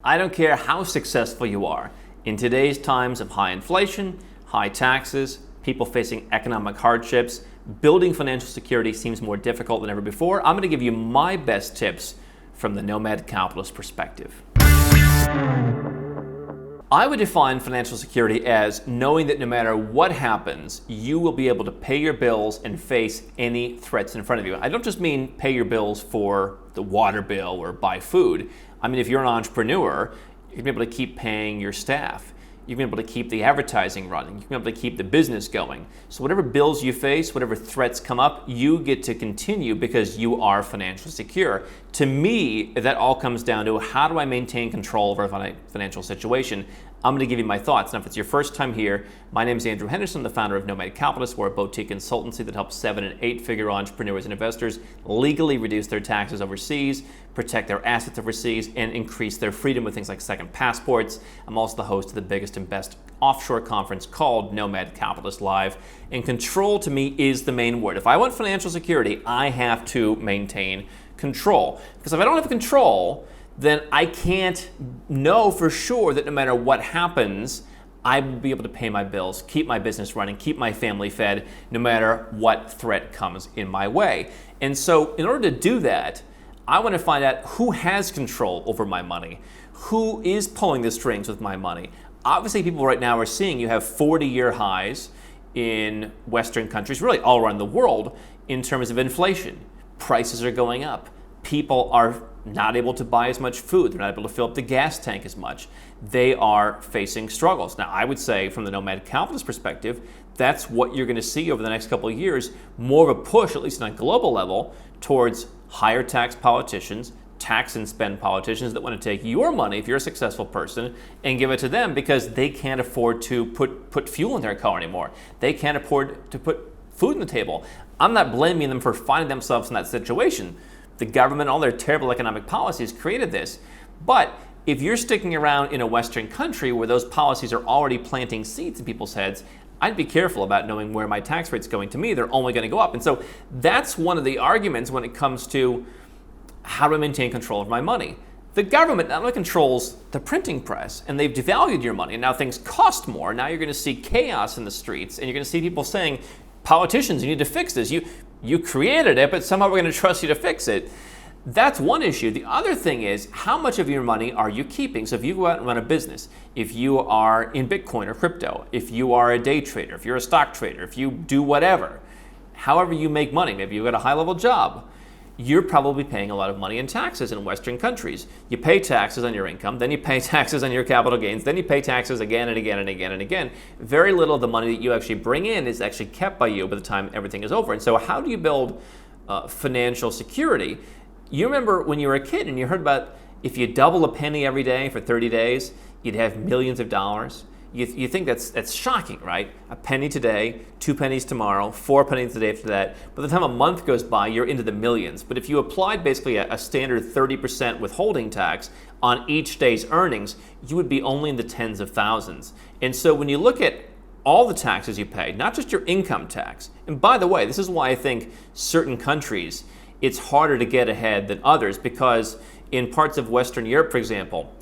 I don't care how successful you are. In today's times of high inflation, high taxes, people facing economic hardships, building financial security seems more difficult than ever before. I'm going to give you my best tips from the Nomad Capitalist perspective. I would define financial security as knowing that no matter what happens, you will be able to pay your bills and face any threats in front of you. I don't just mean pay your bills for the water bill or buy food. I mean, if you're an entrepreneur, you're going to be able to keep paying your staff. You're going to be able to keep the advertising running. You're going to be able to keep the business going. So whatever bills you face, whatever threats come up, you get to continue because you are financially secure. To me, that all comes down to how do I maintain control over a financial situation? I'm going to give you my thoughts. Now, if it's your first time here, my name is Andrew Henderson, the founder of Nomad Capitalist. We're a boutique consultancy that helps 7- and 8-figure entrepreneurs and investors legally reduce their taxes overseas, protect their assets overseas, and increase their freedom with things like second passports. I'm also the host of the biggest and best offshore conference called Nomad Capitalist Live. And control to me is the main word. If I want financial security, I have to maintain control. Because if I don't have control, then I can't know for sure that no matter what happens, I will be able to pay my bills, keep my business running, keep my family fed, no matter what threat comes in my way. And so in order to do that, I want to find out who has control over my money, who is pulling the strings with my money. Obviously, people right now are seeing you have 40-year highs in Western countries, really all around the world, in terms of inflation. Prices are going up. People are not able to buy as much food. They're not able to fill up the gas tank as much. They are facing struggles. Now, I would say from the Nomad Capitalist perspective, that's what you're going to see over the next couple of years, more of a push, at least on a global level, towards higher tax politicians, tax and spend politicians that want to take your money, if you're a successful person, and give it to them because they can't afford to put fuel in their car anymore. They can't afford to put food on the table. I'm not blaming them for finding themselves in that situation. The government, all their terrible economic policies created this. But if you're sticking around in a Western country where those policies are already planting seeds in people's heads, I'd be careful about knowing where my tax rate's going to me. They're only going to go up. And so that's one of the arguments when it comes to how do I maintain control of my money. The government not only controls the printing press, and they've devalued your money, and now things cost more. Now you're going to see chaos in the streets, and you're going to see people saying, politicians, you need to fix this. You created it, but somehow we're going to trust you to fix it. That's one issue. The other thing is, how much of your money are you keeping? So if you go out and run a business, if you are in Bitcoin or crypto, if you are a day trader, if you're a stock trader, if you do whatever, however you make money, maybe you've got a high-level job, you're probably paying a lot of money in taxes in Western countries. You pay taxes on your income, then you pay taxes on your capital gains, then you pay taxes again and again and again and again. Very little of the money that you actually bring in is actually kept by you by the time everything is over. And so how do you build financial security? You remember when you were a kid and you heard about if you double a penny every day for 30 days, you'd have millions of dollars. You think that's shocking, right? A penny today, 2 pennies tomorrow, 4 pennies the day after that. By the time a month goes by, you're into the millions. But if you applied basically a standard 30% withholding tax on each day's earnings, you would be only in the tens of thousands. And so when you look at all the taxes you pay, not just your income tax, and by the way, this is why I think certain countries, it's harder to get ahead than others, because in parts of Western Europe, for example,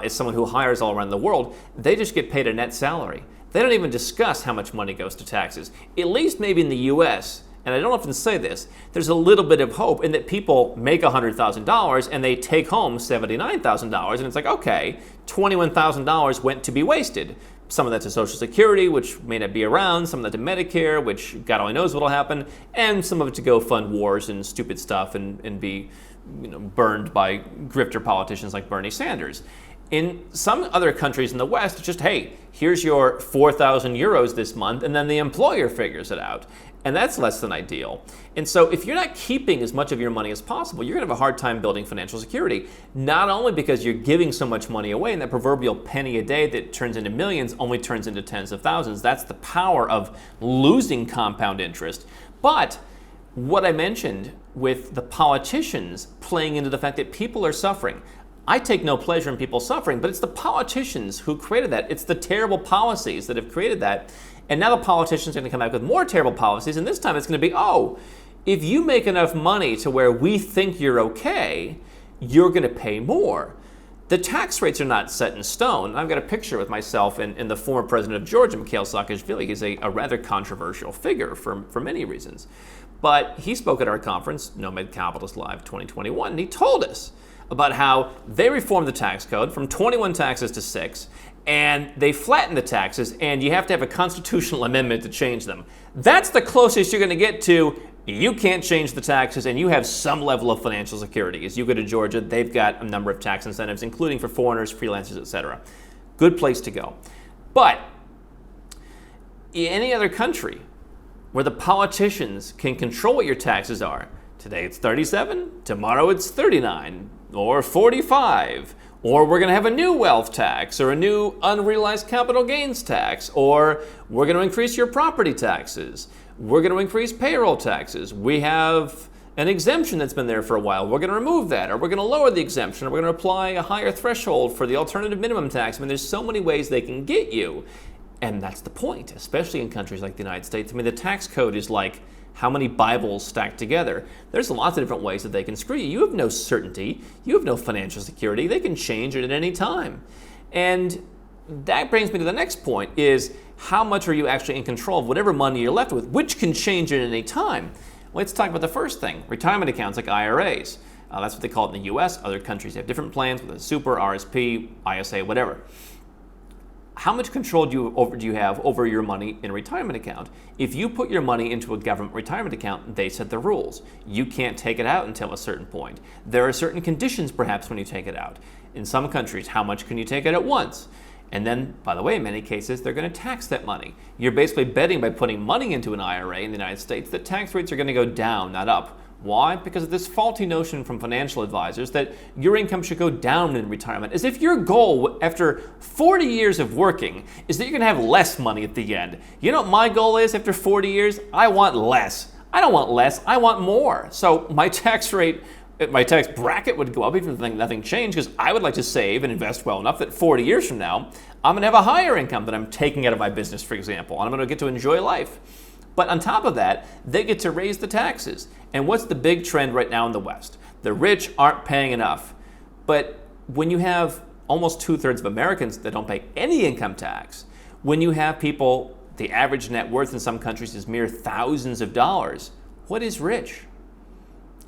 as someone who hires all around the world, they just get paid a net salary. They don't even discuss how much money goes to taxes. At least maybe in the US, and I don't often say this, there's a little bit of hope in that people make $100,000 and they take home $79,000, and it's like, okay, $21,000 went to be wasted. Some of that to Social Security, which may not be around, some of that to Medicare, which God only knows what'll happen, and some of it to go fund wars and stupid stuff and be burned by grifter politicians like Bernie Sanders. In some other countries in the West, it's just, hey, here's your 4,000 euros this month, and then the employer figures it out. And that's less than ideal. And so if you're not keeping as much of your money as possible, you're going to have a hard time building financial security. Not only because you're giving so much money away, and that proverbial penny a day that turns into millions only turns into tens of thousands. That's the power of losing compound interest. But what I mentioned with the politicians playing into the fact that people are suffering. I take no pleasure in people suffering, but it's the politicians who created that. It's the terrible policies that have created that. And now the politicians are going to come back with more terrible policies, and this time it's going to be, if you make enough money to where we think you're okay, you're going to pay more. The tax rates are not set in stone. I've got a picture with myself and the former president of Georgia, Mikhail Saakashvili. He's a rather controversial figure for many reasons. But he spoke at our conference, Nomad Capitalist Live 2021, and he told us about how they reformed the tax code from 21 taxes to 6, and they flattened the taxes, and you have to have a constitutional amendment to change them. That's the closest you're going to get to you can't change the taxes and you have some level of financial security. As you go to Georgia, they've got a number of tax incentives, including for foreigners, freelancers, etc. Good place to go. But in any other country where the politicians can control what your taxes are, today it's 37, tomorrow it's 39, or 45, or we're going to have a new wealth tax, or a new unrealized capital gains tax, or we're going to increase your property taxes. We're going to increase payroll taxes. We have an exemption that's been there for a while. We're going to remove that, or we're going to lower the exemption, or we're going to apply a higher threshold for the alternative minimum tax. I mean, there's so many ways they can get you. And that's the point, especially in countries like the United States. I mean, the tax code is like how many Bibles stacked together. There's lots of different ways that they can screw you. You have no certainty. You have no financial security. They can change it at any time. And that brings me to the next point is how much are you actually in control of whatever money you're left with, which can change at any time. Let's talk about the first thing, retirement accounts like IRAs. That's what they call it in the US. Other countries have different plans with a super, RSP, ISA, whatever. How much control do you have over your money in a retirement account? If you put your money into a government retirement account, they set the rules. You can't take it out until a certain point. There are certain conditions perhaps when you take it out. In some countries, how much can you take it at once? And then, by the way, in many cases, they're going to tax that money. You're basically betting by putting money into an IRA in the United States that tax rates are going to go down, not up. Why? Because of this faulty notion from financial advisors that your income should go down in retirement, as if your goal after 40 years of working is that you're going to have less money at the end. You know what my goal is after 40 years? I want less. I don't want less, I want more. So my tax bracket would go up even if nothing changed, because I would like to save and invest well enough that 40 years from now, I'm going to have a higher income that I'm taking out of my business, for example, and I'm going to get to enjoy life. But on top of that, they get to raise the taxes. And what's the big trend right now in the West? The rich aren't paying enough. But when you have almost 2/3 of Americans that don't pay any income tax, when you have people, the average net worth in some countries is mere thousands of dollars, what is rich?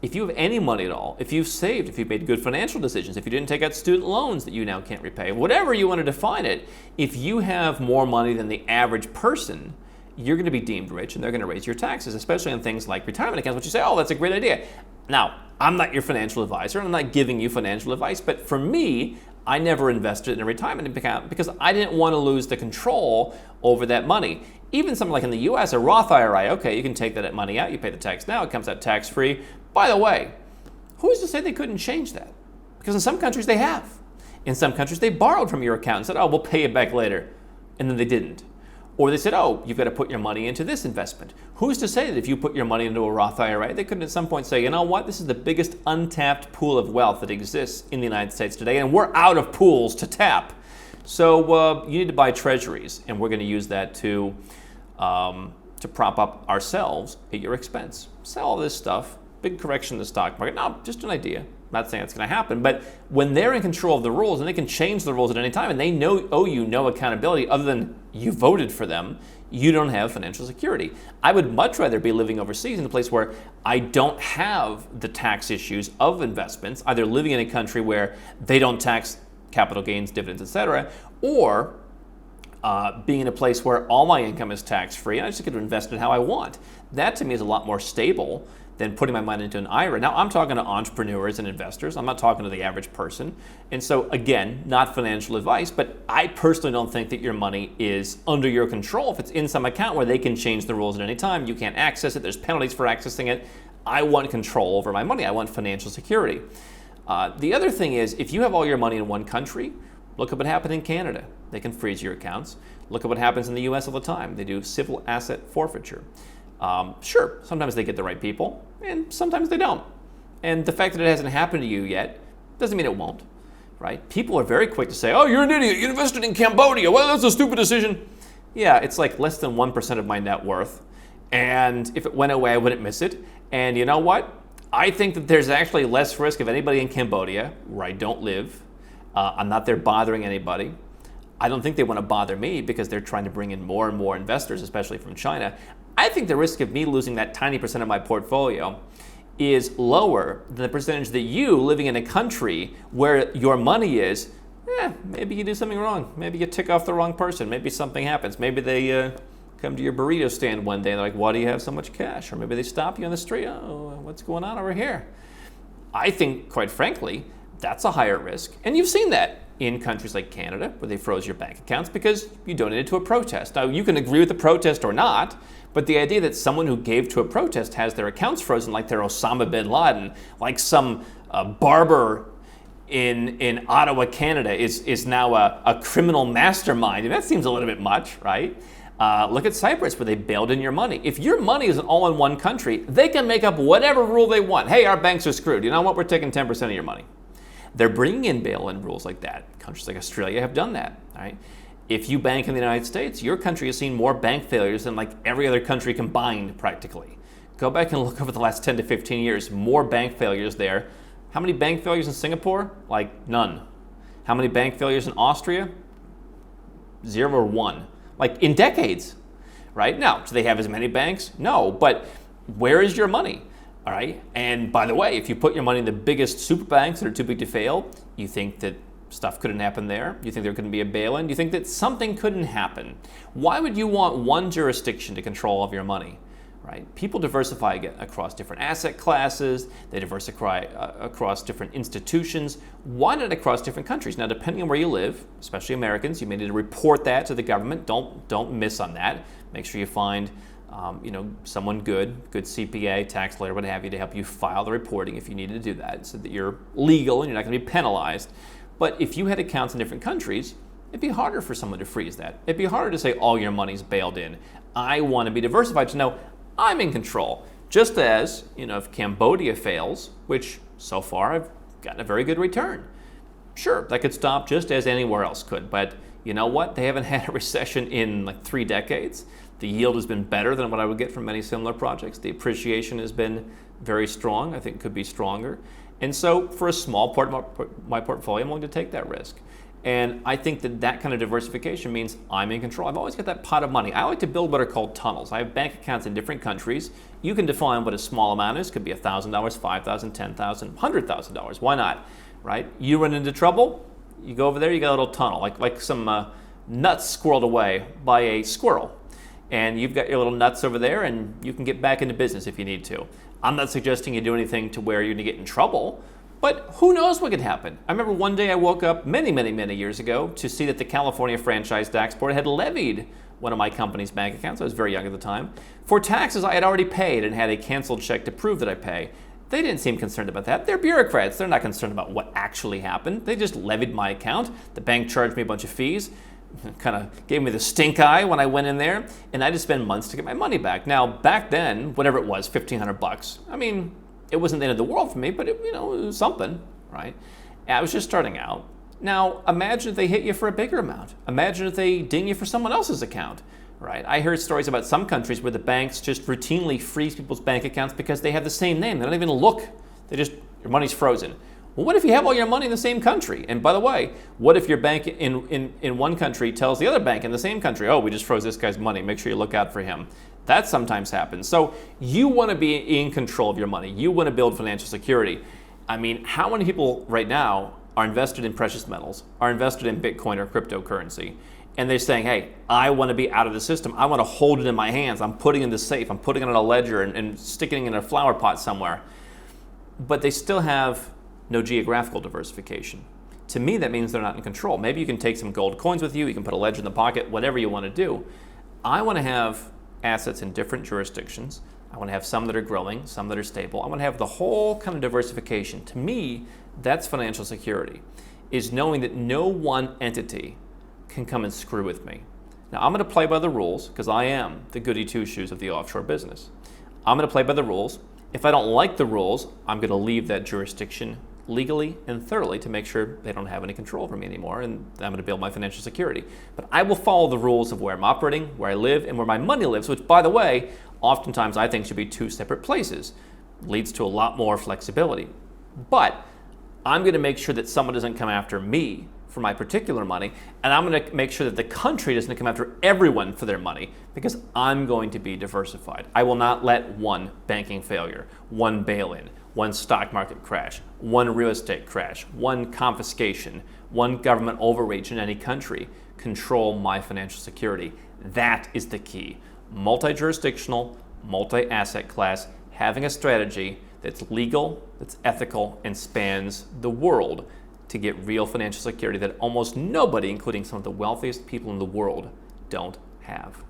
If you have any money at all, if you've saved, if you've made good financial decisions, if you didn't take out student loans that you now can't repay, whatever you want to define it, if you have more money than the average person, you're going to be deemed rich and they're going to raise your taxes, especially on things like retirement accounts, which you say, oh, that's a great idea. Now, I'm not your financial advisor and I'm not giving you financial advice, but for me, I never invested in a retirement account because I didn't want to lose the control over that money. Even something like in the US, a Roth IRA, okay, you can take that money out, you pay the tax now, it comes out tax-free. By the way, who's to say they couldn't change that? Because in some countries they have. In some countries they borrowed from your account and said, oh, we'll pay it back later. And then they didn't. Or they said, oh, you've got to put your money into this investment. Who's to say that if you put your money into a Roth IRA, they couldn't at some point say, you know what, this is the biggest untapped pool of wealth that exists in the United States today, and we're out of pools to tap. So you need to buy treasuries, and we're going to use that to prop up ourselves at your expense. Sell all this stuff. Big correction in the stock market. No, just an idea. I'm not saying it's going to happen, but when they're in control of the rules and they can change the rules at any time and they owe you no accountability other than you voted for them, you don't have financial security. I would much rather be living overseas in a place where I don't have the tax issues of investments, either living in a country where they don't tax capital gains, dividends, etc., or being in a place where all my income is tax-free and I just get to invest it how I want. That to me is a lot more stable than putting my money into an IRA. Now, I'm talking to entrepreneurs and investors. I'm not talking to the average person. And so, again, not financial advice, but I personally don't think that your money is under your control. If it's in some account where they can change the rules at any time, you can't access it, there's penalties for accessing it. I want control over my money. I want financial security. The other thing is, if you have all your money in one country, look at what happened in Canada. They can freeze your accounts. Look at what happens in the US all the time. They do civil asset forfeiture. Sure, sometimes they get the right people, and sometimes they don't. And the fact that it hasn't happened to you yet doesn't mean it won't, right? People are very quick to say, oh, you're an idiot, you invested in Cambodia, well, that's a stupid decision. Yeah, it's like less than 1% of my net worth, and if it went away, I wouldn't miss it. And you know what? I think that there's actually less risk of anybody in Cambodia, where I don't live, I'm not there bothering anybody. I don't think they want to bother me because they're trying to bring in more and more investors, especially from China. I think the risk of me losing that tiny percent of my portfolio is lower than the percentage that you, living in a country where your money is, maybe you do something wrong. Maybe you tick off the wrong person. Maybe something happens. Maybe they come to your burrito stand one day and they're like, why do you have so much cash? Or maybe they stop you on the street. Oh, what's going on over here? I think, quite frankly, that's a higher risk. And you've seen that in countries like Canada, where they froze your bank accounts because you donated to a protest. Now, you can agree with the protest or not, but the idea that someone who gave to a protest has their accounts frozen like they're Osama bin Laden, like some barber in Ottawa, Canada, is now a criminal mastermind. And that seems a little bit much, right? Look at Cyprus, where they bailed in your money. If your money is all in one country, they can make up whatever rule they want. Hey, our banks are screwed. You know what? We're taking 10% of your money. They're bringing in bail-in rules like that. Countries like Australia have done that, right? If you bank in the United States, your country has seen more bank failures than like every other country combined, practically. Go back and look over the last 10 to 15 years, more bank failures there. How many bank failures in Singapore? Like none. How many bank failures in Austria? 0 or 1. Like in decades, right? Now, do they have as many banks? No, but where is your money? All right. And by the way, if you put your money in the biggest super banks that are too big to fail, you think that stuff couldn't happen there? You think there couldn't be a bail-in? You think that something couldn't happen? Why would you want one jurisdiction to control all of your money? Right? People diversify across different asset classes. They diversify across different institutions. Why not across different countries? Now, depending on where you live, especially Americans, you may need to report that to the government. Don't miss on that. Make sure you find someone good CPA, tax lawyer, what have you, to help you file the reporting if you need to do that, so that you're legal and you're not going to be penalized. But if you had accounts in different countries, it'd be harder for someone to freeze that. It'd be harder to say all your money's bailed in. I want to be diversified to know I'm in control. Just as, if Cambodia fails, which so far I've gotten a very good return. Sure, that could stop just as anywhere else could, but you know what? They haven't had a recession in like 3 decades. The yield has been better than what I would get from many similar projects. The appreciation has been very strong. I think it could be stronger. And so for a small part of my portfolio, I'm willing to take that risk. And I think that kind of diversification means I'm in control. I've always got that pot of money. I like to build what are called tunnels. I have bank accounts in different countries. You can define what a small amount is. It could be $1,000, $5,000, $10,000, $100,000. Why not, right? You run into trouble, you go over there, you got a little tunnel, like some nuts squirreled away by a squirrel. And you've got your little nuts over there, and you can get back into business if you need to. I'm not suggesting you do anything to where you're going to get in trouble, but who knows what could happen. I remember one day I woke up many, many, many years ago to see that the California Franchise Tax Board had levied one of my company's bank accounts. I was very young at the time. For taxes I had already paid and had a canceled check to prove that I pay. They didn't seem concerned about that. They're bureaucrats. They're not concerned about what actually happened. They just levied my account. The bank charged me a bunch of fees. Kind of gave me the stink eye when I went in there, and I had to spend months to get my money back. Now, back then, whatever it was, $1,500. I mean, it wasn't the end of the world for me, but it was something, right? I was just starting out. Now, imagine if they hit you for a bigger amount. Imagine if they ding you for someone else's account, right? I heard stories about some countries where the banks just routinely freeze people's bank accounts because they have the same name. They don't even look. Your money's frozen. Well, what if you have all your money in the same country? And by the way, what if your bank in one country tells the other bank in the same country, oh, we just froze this guy's money, make sure you look out for him. That sometimes happens. So you want to be in control of your money. You want to build financial security. I mean, how many people right now are invested in precious metals, are invested in Bitcoin or cryptocurrency, and they're saying, hey, I want to be out of the system. I want to hold it in my hands. I'm putting it in the safe. I'm putting it in a ledger and sticking it in a flower pot somewhere. But they still have no geographical diversification. To me, that means they're not in control. Maybe you can take some gold coins with you, you can put a ledger in the pocket, whatever you want to do. I want to have assets in different jurisdictions. I want to have some that are growing, some that are stable. I want to have the whole kind of diversification. To me, that's financial security, is knowing that no one entity can come and screw with me. Now, I'm going to play by the rules because I am the goody two-shoes of the offshore business. I'm going to play by the rules. If I don't like the rules, I'm going to leave that jurisdiction legally and thoroughly to make sure they don't have any control over me anymore, and I'm going to build my financial security. But I will follow the rules of where I'm operating, where I live, and where my money lives, which, by the way, oftentimes I think should be 2 separate places. Leads to a lot more flexibility. But I'm going to make sure that someone doesn't come after me for my particular money, and I'm going to make sure that the country doesn't come after everyone for their money, because I'm going to be diversified. I will not let one banking failure, one bail-in, one stock market crash, one real estate crash, one confiscation, one government overreach in any country control my financial security. That is the key. Multi-jurisdictional, multi-asset class, having a strategy that's legal, that's ethical, and spans the world to get real financial security that almost nobody, including some of the wealthiest people in the world, don't have.